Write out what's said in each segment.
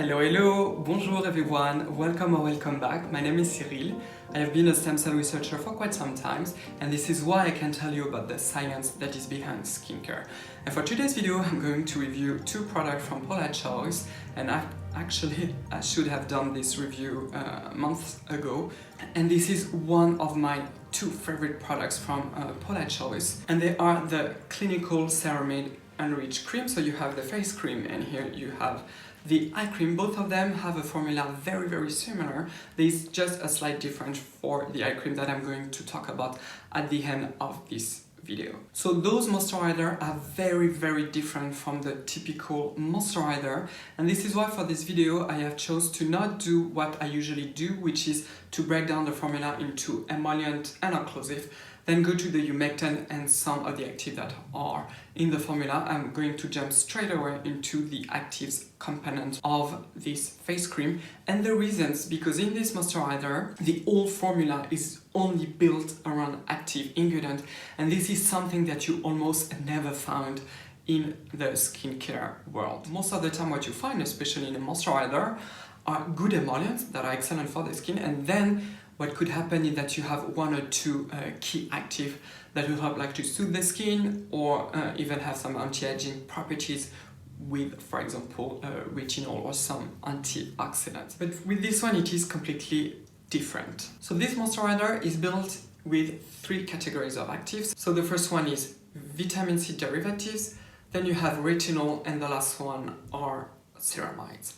Hello, hello, bonjour everyone, welcome or welcome back. My name is Cyril. I have been a stem cell researcher for quite some time, and this is why I can tell you about the science that is behind skincare. And for today's video, I'm going to review two products from Paula Choice, and I should have done this review months ago. And this is one of my two favorite products from Paula Choice, and they are the clinical Ceramide Enriched cream. So you have the face cream, and here you have the eye cream. Both of them have a formula very similar. There's just a slight difference for the eye cream that I'm going to talk about at the end of this video. So those moisturizers are very different from the typical moisturizer, and this is why for this video I have chose to not do what I usually do, which is to break down the formula into emollient and occlusive, then go to the humectant and some of the actives that are in the formula. I'm going to jump straight away into the actives component of this face cream, and the reasons, because in this moisturizer the whole formula is only built around active ingredient, and this is something that you almost never found in the skincare world. Most of the time what you find, especially in a moisturizer, are good emollients that are excellent for the skin, and then what could happen is that you have one or two key active that will help like to soothe the skin, or even have some anti-aging properties with, for example, retinol or some antioxidants. But with this one it is completely different. So this moisturizer is built with three categories of actives. So the first one is vitamin C derivatives, then you have retinol, and the last one are ceramides.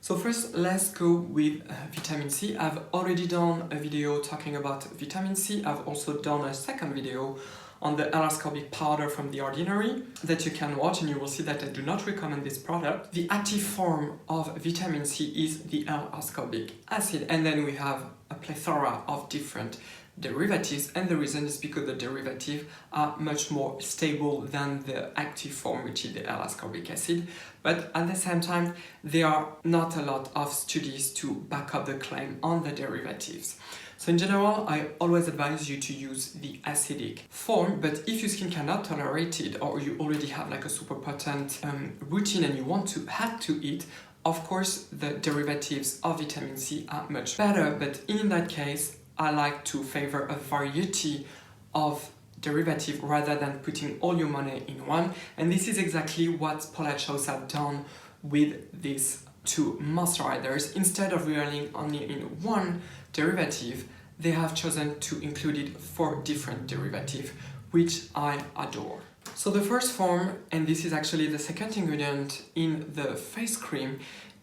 So first, let's go with vitamin C. I've already done a video talking about vitamin C. I've also done a second video on the L-ascorbic powder from The Ordinary that you can watch, and you will see that I do not recommend this product. The active form of vitamin C is the L-ascorbic acid, and then we have a plethora of different derivatives, and the reason is because the derivatives are much more stable than the active form, which is the L-ascorbic acid, but at the same time there are not a lot of studies to back up the claim on the derivatives. So in general, I always advise you to use the acidic form, but if your skin cannot tolerate it, or you already have like a super potent routine and you want to add to it, of course the derivatives of vitamin C are much better, but in that case I like to favor a variety of derivative rather than putting all your money in one, and this is exactly what Paula Choice have done with these two moisturizers. Instead of relying only in one derivative, they have chosen to include it 4 different derivatives, which I adore. So the first form, and this is actually the second ingredient in the face cream,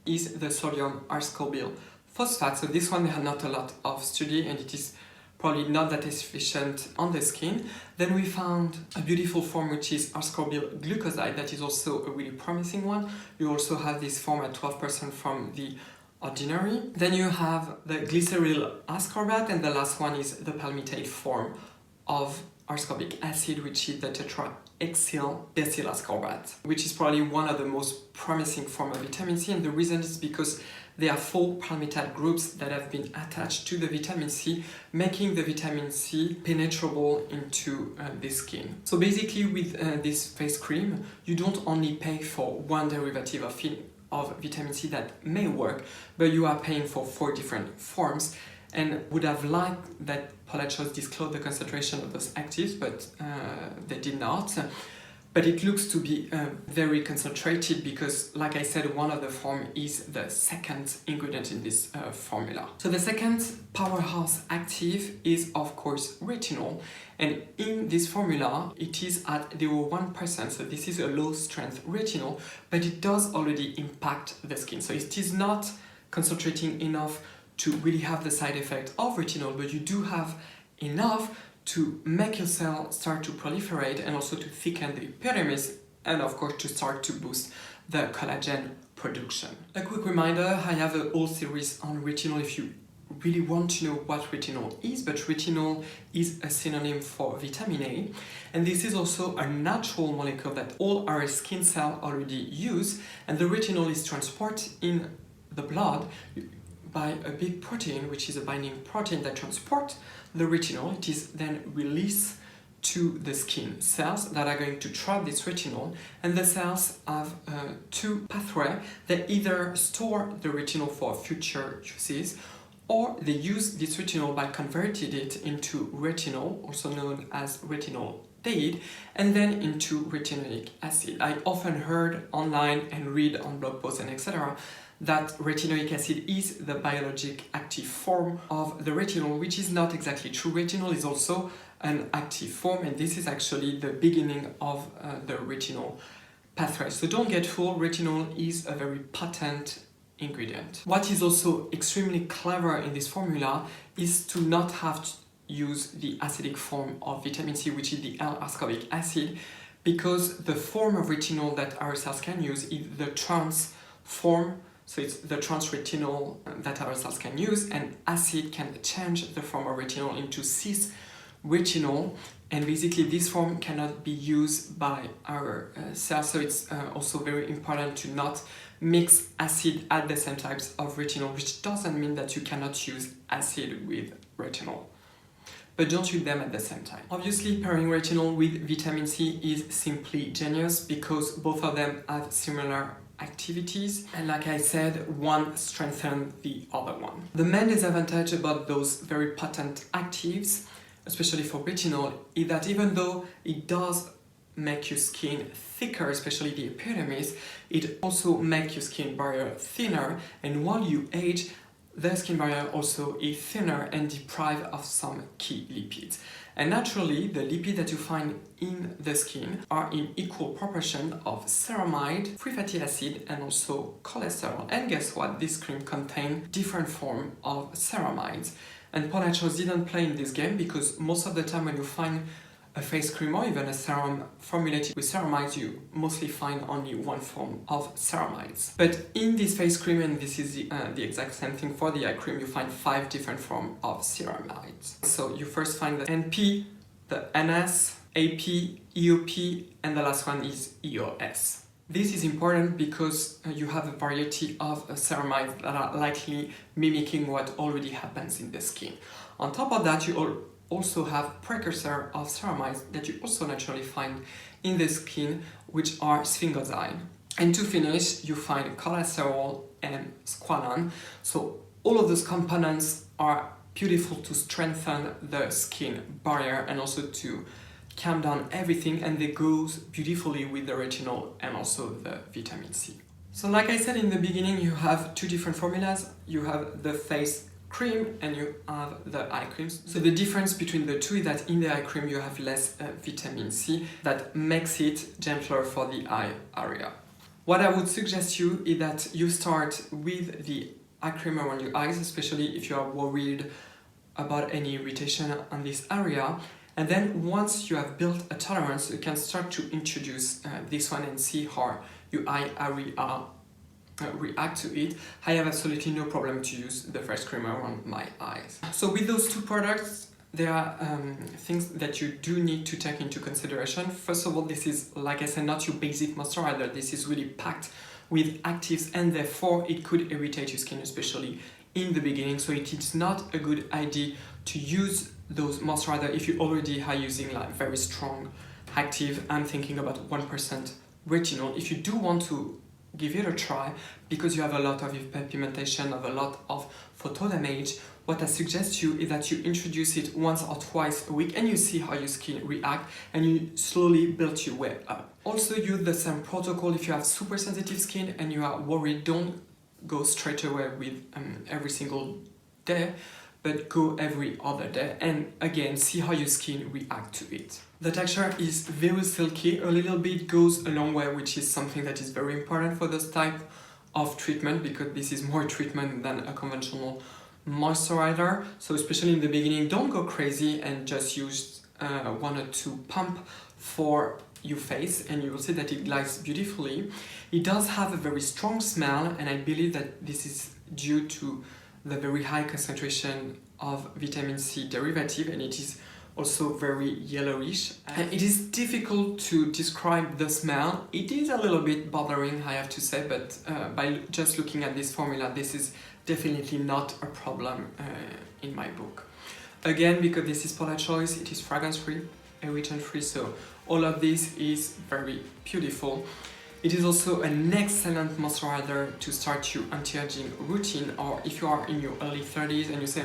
is the sodium ascorbyl phosphate. So this one had not a lot of study, and it is probably not that efficient on the skin. Then we found a beautiful form which is ascorbyl glucoside, that is also a really promising one. You also have this form at 12% from The Ordinary. Then you have the glyceryl ascorbate, and the last one is the palmitate form of ascorbic acid, which is the tetrahexyl decyl ascorbate, which is probably one of the most promising form of vitamin C, and the reason is because there are 4 palmitate groups that have been attached to the vitamin C, making the vitamin C penetrable into the skin. So basically with this face cream, you don't only pay for one derivative of vitamin C that may work, but you are paying for 4 different forms, and would have liked that Paula Choice disclosed the concentration of those actives, but they did not. But it looks to be very concentrated because, like I said, one of the form is the second ingredient in this formula. So the second powerhouse active is of course retinol, and in this formula it is at 0.1%, so this is a low strength retinol, but it does already impact the skin. So it is not concentrating enough to really have the side effect of retinol, but you do have enough to make your cell start to proliferate and also to thicken the epidermis, and of course to start to boost the collagen production. A quick reminder, I have a whole series on retinol if you really want to know what retinol is, but retinol is a synonym for vitamin A, and this is also a natural molecule that all our skin cells already use, and the retinol is transported in the blood by a big protein, which is a binding protein that transports the retinol. It is then released to the skin cells that are going to trap this retinol, and the cells have two pathways. They either store the retinol for future uses, or they use this retinol by converting it into retinol, also known as retinol, and then into retinoic acid. I often heard online and read on blog posts and etc. that retinoic acid is the biologic active form of the retinol, which is not exactly true. Retinol is also an active form, and this is actually the beginning of the retinol pathway. So don't get fooled, retinol is a very potent ingredient. What is also extremely clever in this formula is to not have to use the acidic form of vitamin C, which is the L-ascorbic acid, because the form of retinol that our cells can use is the trans form. So it's the trans retinol that our cells can use, and acid can change the form of retinol into cis retinol, and basically this form cannot be used by our cells. So it's also very important to not mix acid at the same types of retinol, which doesn't mean that you cannot use acid with retinol, but don't use them at the same time. Obviously, pairing retinol with vitamin C is simply genius because both of them have similar activities, and like I said, one strengthens the other one. The main disadvantage about those very potent actives, especially for retinol, is that even though it does make your skin thicker, especially the epidermis, it also makes your skin barrier thinner, and while you age, the skin barrier also is thinner and deprived of some key lipids. And naturally, the lipids that you find in the skin are in equal proportion of ceramide, free fatty acid, and also cholesterol. And guess what? This cream contains different forms of ceramides. And Paula didn't play in this game because most of the time when you find a face cream or even a serum formulated with ceramides, you mostly find only one form of ceramides. But in this face cream, and this is the exact same thing for the eye cream, you find 5 different forms of ceramides. So you first find the NP, the NS, AP, EOP, and the last one is EOS. This is important because you have a variety of ceramides that are likely mimicking what already happens in the skin. On top of that, you also have precursor of ceramides that you also naturally find in the skin, which are sphingosine. And to finish, you find cholesterol and squalane. So all of those components are beautiful to strengthen the skin barrier and also to calm down everything, and they goes beautifully with the retinol and also the vitamin C. So like I said in the beginning, you have 2 different formulas. You have the face cream and you have the eye creams. So the difference between the two is that in the eye cream you have less vitamin C that makes it gentler for the eye area. What I would suggest you is that you start with the eye cream around your eyes, especially if you are worried about any irritation on this area. And then once you have built a tolerance, you can start to introduce this one and see how your eye area react to it. I have absolutely no problem to use the face cream around my eyes. So with those 2 products, there are things that you do need to take into consideration. First of all, this is, like I said, not your basic moisturizer. This is really packed with actives, and therefore it could irritate your skin, especially in the beginning. So it is not a good idea to use those moisturizer if you already are using like very strong active. I'm thinking about 1% retinol. If you do want to give it a try, because you have a lot of hyperpigmentation, of a lot of photo damage, what I suggest you is that you introduce it once or twice a week and you see how your skin reacts, and you slowly build your way up. Also use the same protocol if you have super sensitive skin and you are worried. Don't go straight away with every single day, but go every other day, and again see how your skin reacts to it. The texture is very silky, a little bit goes a long way, which is something that is very important for this type of treatment, because this is more treatment than a conventional moisturizer. So especially in the beginning, don't go crazy and just use 1 or 2 pumps for your face, and you will see that it glides beautifully. It does have a very strong smell, and I believe that this is due to the very high concentration of vitamin C derivative, and it is also very yellowish. And it is difficult to describe the smell. It is a little bit bothering, I have to say, but by just looking at this formula, this is definitely not a problem in my book. Again, because this is Paula choice, it is fragrance free. irritant-free, so all of this is very beautiful. It is also an excellent moisturizer to start your anti-aging routine, or if you are in your early 30s and you say,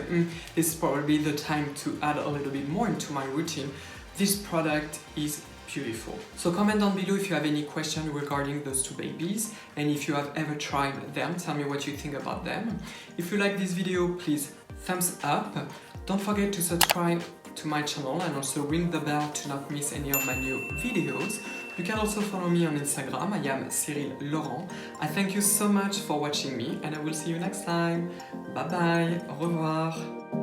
this is probably the time to add a little bit more into my routine, this product is beautiful. So comment down below if you have any questions regarding those two babies, and if you have ever tried them, tell me what you think about them. If you like this video, please thumbs up. Don't forget to subscribe to my channel and also ring the bell to not miss any of my new videos. You can also follow me on Instagram. I am Cyril Laurent. I thank you so much for watching me, and I will see you next time. Bye bye, au revoir.